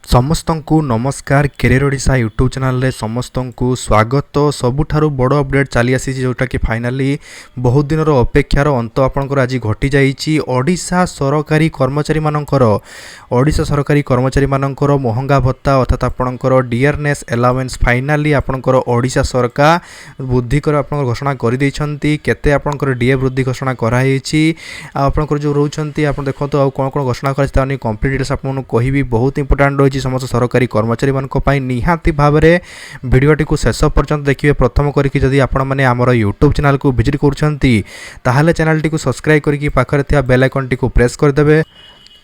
ସମସ୍ତଙ୍କୁ ନମସ୍କାର। Career Odisha YouTube ଚ୍ୟାନେଲରେ ସମସ୍ତଙ୍କୁ ସ୍ୱାଗତ। ସବୁଠାରୁ ବଡ଼ ଅପଡ଼େଟ୍ ଚାଲି ଆସିଛି, ଯେଉଁଟାକି ଫାଇନାଲି ବହୁତ ଦିନର ଅପେକ୍ଷାର ଅନ୍ତ ଆପଣଙ୍କର ଆଜି ଘଟିଯାଇଛି। ଓଡ଼ିଶା ସରକାରୀ କର୍ମଚାରୀମାନଙ୍କର ମହଙ୍ଗା ଭତ୍ତା ଅର୍ଥାତ୍ ଆପଣଙ୍କର ଡିଆର୍ନେସ୍ ଆଲାୱେନ୍ସ ଫାଇନାଲି ଆପଣଙ୍କର ଓଡ଼ିଶା ସରକାର ବୃଦ୍ଧି କରି ଆପଣଙ୍କର ଘୋଷଣା କରିଦେଇଛନ୍ତି। କେତେ ଆପଣଙ୍କର ଡିଏ ବୃଦ୍ଧି ଘୋଷଣା କରାଯାଇଛି, ଆଉ ଆପଣଙ୍କର ଯେଉଁ ରହୁଛନ୍ତି ଆପଣ ଦେଖନ୍ତୁ ଆଉ କ'ଣ କ'ଣ ଘୋଷଣା କରାଯାଇଛି ତା ନେଇ କମ୍ପ୍ଲିଟ୍ ଡିଟେଲ୍ସ ଆପଣଙ୍କୁ କହିବି। ବହୁତ ଇମ୍ପୋର୍ଟାଣ୍ଟ ରହିଛି ସମସ୍ତ ସରକାରୀ କର୍ମଚାରୀମାନଙ୍କ ପାଇଁ। ନିହାତି ଭାବରେ ଭିଡ଼ିଓଟିକୁ ଶେଷ ପର୍ଯ୍ୟନ୍ତ ଦେଖିବେ। ପ୍ରଥମ କରିକି ଯଦି ଆପଣମାନେ ଆମର ୟୁଟ୍ୟୁବ୍ ଚ୍ୟାନେଲକୁ ଭିଜିଟ୍ କରୁଛନ୍ତି ତାହେଲେ ଚ୍ୟାନେଲଟିକୁ ସବସ୍କ୍ରାଇବ୍ କରିକି ପାଖରେ ଥିବା ବେଲ୍ ଆଇକନ୍ଟିକୁ ପ୍ରେସ୍ କରିଦେବେ।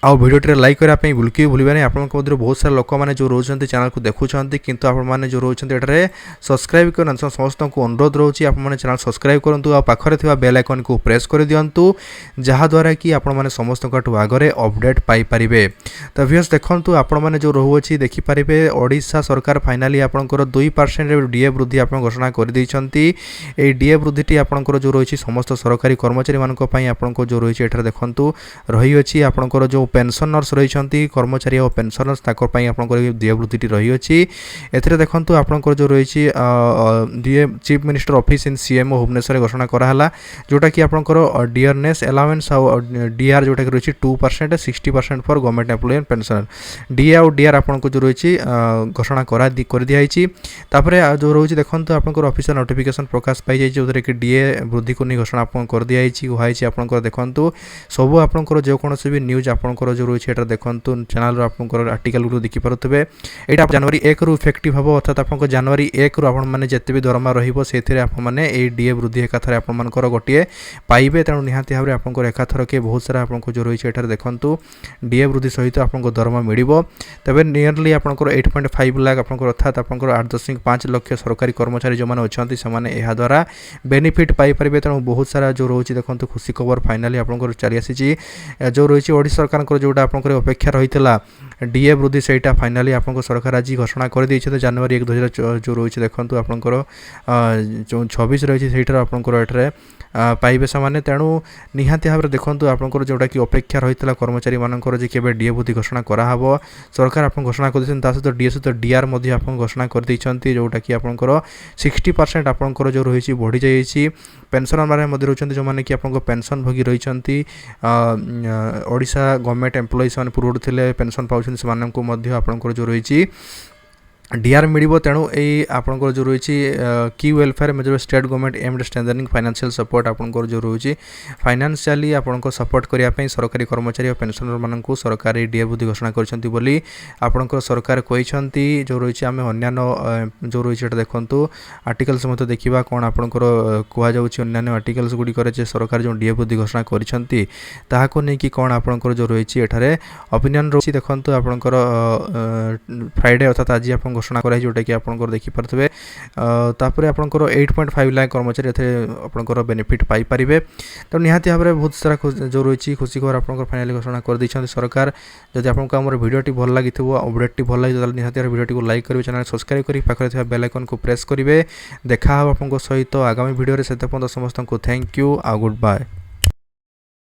ଆଉ ଭିଡ଼ିଓଟିରେ ଲାଇକ୍ କରିବା ପାଇଁ ବିଲକୁଲ ଭୁଲିବେ ନାହିଁ। ଆପଣଙ୍କ ମଧ୍ୟରୁ ବହୁତ ସାରା ଲୋକମାନେ ଯେଉଁ ରହୁଛନ୍ତି ଚ୍ୟାନେଲକୁ ଦେଖୁଛନ୍ତି କିନ୍ତୁ ଆପଣମାନେ ଯେଉଁ ରହୁଛନ୍ତି ଏଠାରେ ସବସ୍କ୍ରାଇବ୍ କରିନାହାନ୍ତି, ସମସ୍ତଙ୍କୁ ଅନୁରୋଧ ରହୁଛି ଆପଣମାନେ ଚ୍ୟାନେଲ ସବସ୍କ୍ରାଇବ୍ କରନ୍ତୁ ଆଉ ପାଖରେ ଥିବା ବେଲ୍ ଆଇକନ୍କୁ ପ୍ରେସ୍ କରିଦିଅନ୍ତୁ, ଯାହାଦ୍ୱାରା କି ଆପଣମାନେ ସମସ୍ତଙ୍କଠୁ ଆଗରେ ଅପଡ଼େଟ୍ ପାଇପାରିବେ। ତ ଭିଉୟର୍ସ ଦେଖନ୍ତୁ, ଆପଣମାନେ ଯେଉଁ ରହୁଅଛି ଦେଖିପାରିବେ ଓଡ଼ିଶା ସରକାର ଫାଇନାଲି ଆପଣଙ୍କର 2% ଡିଏ ବୃଦ୍ଧି ଆପଣ ଘୋଷଣା କରିଦେଇଛନ୍ତି। ଏହି ଡିଏ ବୃଦ୍ଧିଟି ଆପଣଙ୍କର ଯେଉଁ ରହିଛି ସମସ୍ତ ସରକାରୀ କର୍ମଚାରୀମାନଙ୍କ ପାଇଁ ଆପଣଙ୍କ ଯେଉଁ ରହିଛି ଏଠାରେ ଦେଖନ୍ତୁ ରହିଅଛି ଆପଣଙ୍କର ଯେଉଁ পেনশনর্স রয়েছেন কর্মচারী ও পেনশনর্স তাঁর আপনার ডিএ বৃদ্ধিটি রয়েছে। এতে দেখুন আপনার যে রয়েছে DA chief minister office in CMO Bhubaneswar ঘোষণা করা হল, যেটা কি আপনার ডিয়ারনেস আলাওয়েন্স ডিআর যেটা কি রয়েছে 2% 60% for government employee and pensioner. DA আউ ডিআর আপনার যে রয়েছে ঘোষণা করে দিয়েছি। তারপরে যে রয়েছে দেখুন আপনার অফিসিয়াল নোটিফিকেশন প্রকাশ পাই যাই, যে কি ডিএ বৃদ্ধি নিয়ে ঘোষণা আপনার করে দিয়েছি কুহাইছি। আপনার দেখুন সবু আপনার যেকোনসি भी न्यूज आपंकर जो रही है देखो चैनल आपंकर आर्टिकल गुलो देखिपे। यहाँ जनवरी 1 रु इफेक्टिव हम, अर्थात आप जनवरी 1 रु आपने जिते भी दरमा रही डीए वृद्धि एकाथर आपर गोटे पाइबे। तेणु निहाती भाव में आपंकर एकाथर के बहुत सारा आपको जो रही है देखो डीए वृद्धि सहित आपको दरमा मिल तेज नियरली आपंकर 8.5 लाख आप अर्थात आप 8.5 लाख सरकारी कर्मचारी जो मैंने अच्छा से द्वारा बेनिफिट पाइपर। तेणु बहुत सारा जो रही है देखो खुशी खबर फाइनाली आपंकर चली आसी जो रही ओडिशा सरकार जोटा आपंकर अपेक्षा रही है डीए वृद्धि से फाइनाली आपंक सरकार आज घोषणा कर दी। जनवरी 1 2024 जो रही है देखो आपंकर जो 26 रही है आपंकर एठारे पाइबे से। तेणु निहाती भाव में देखो आपंकर जोटा कि अपेक्षा रही है कर्मचारी मानकर जे केबे डीए वृद्धि घोषणा कराहब, सरकार आप घोषणा कर सहित डीए सहित डीआर आप घोषणा कर जोटा कि आपंकर 60% आपंकर जो रही बढ़ी जाइए। पेनशनर मैंने रोचे जो मैंने कि आपको पेनशन भोगी रही ओडिशा गवर्नमेंट एम्प्लॉई से पूर्व थे पेनशन पाँच से आपंकर जो रही डीआर मिल। तेणु यही आपंकर जो रही की welfare major state government aimed strengthening financial support आपंकर जो रही फाइनेंशियली आपको सपोर्ट करने सरकारी कर्मचारी और पेनशनर मानक सरकार डीए वृद्धि घोषणा कर सरकार कहते जो रही आम अन्य जो रही देखो आर्टिकल्स मत देखा कौन आपंकर कहुच्छे अन्य आर्टिकल्स गुड़िकर सरकार जो डीए वृद्धि घोषणा करके कौन आपंकर जो रही एठारे ओपिनियन रही देखो आपंकर फ्राइडे अर्थात आज आप घोषणा कराई जोटा कि आपंकर देखिपे। तापर आपंकर 8.5 लाख कर्मचारी आपंकर बेनिफिट पाइपर। तो निहाती भाव में बहुत सारा जो रही खुशी खबर आपंकर फाइनाली घोषणा कर दी सरकार। जब आपको आम भिडियोटी भल लगी अपडेट भल लगी निहाती भिडियोटी को लाइक करेंगे, चैनल सब्सक्राइब कर पाखे बेल आइकन को प्रेस करेंगे। देखा आप सहित आगामी भिडियो से समस्त को thank you ah good bye.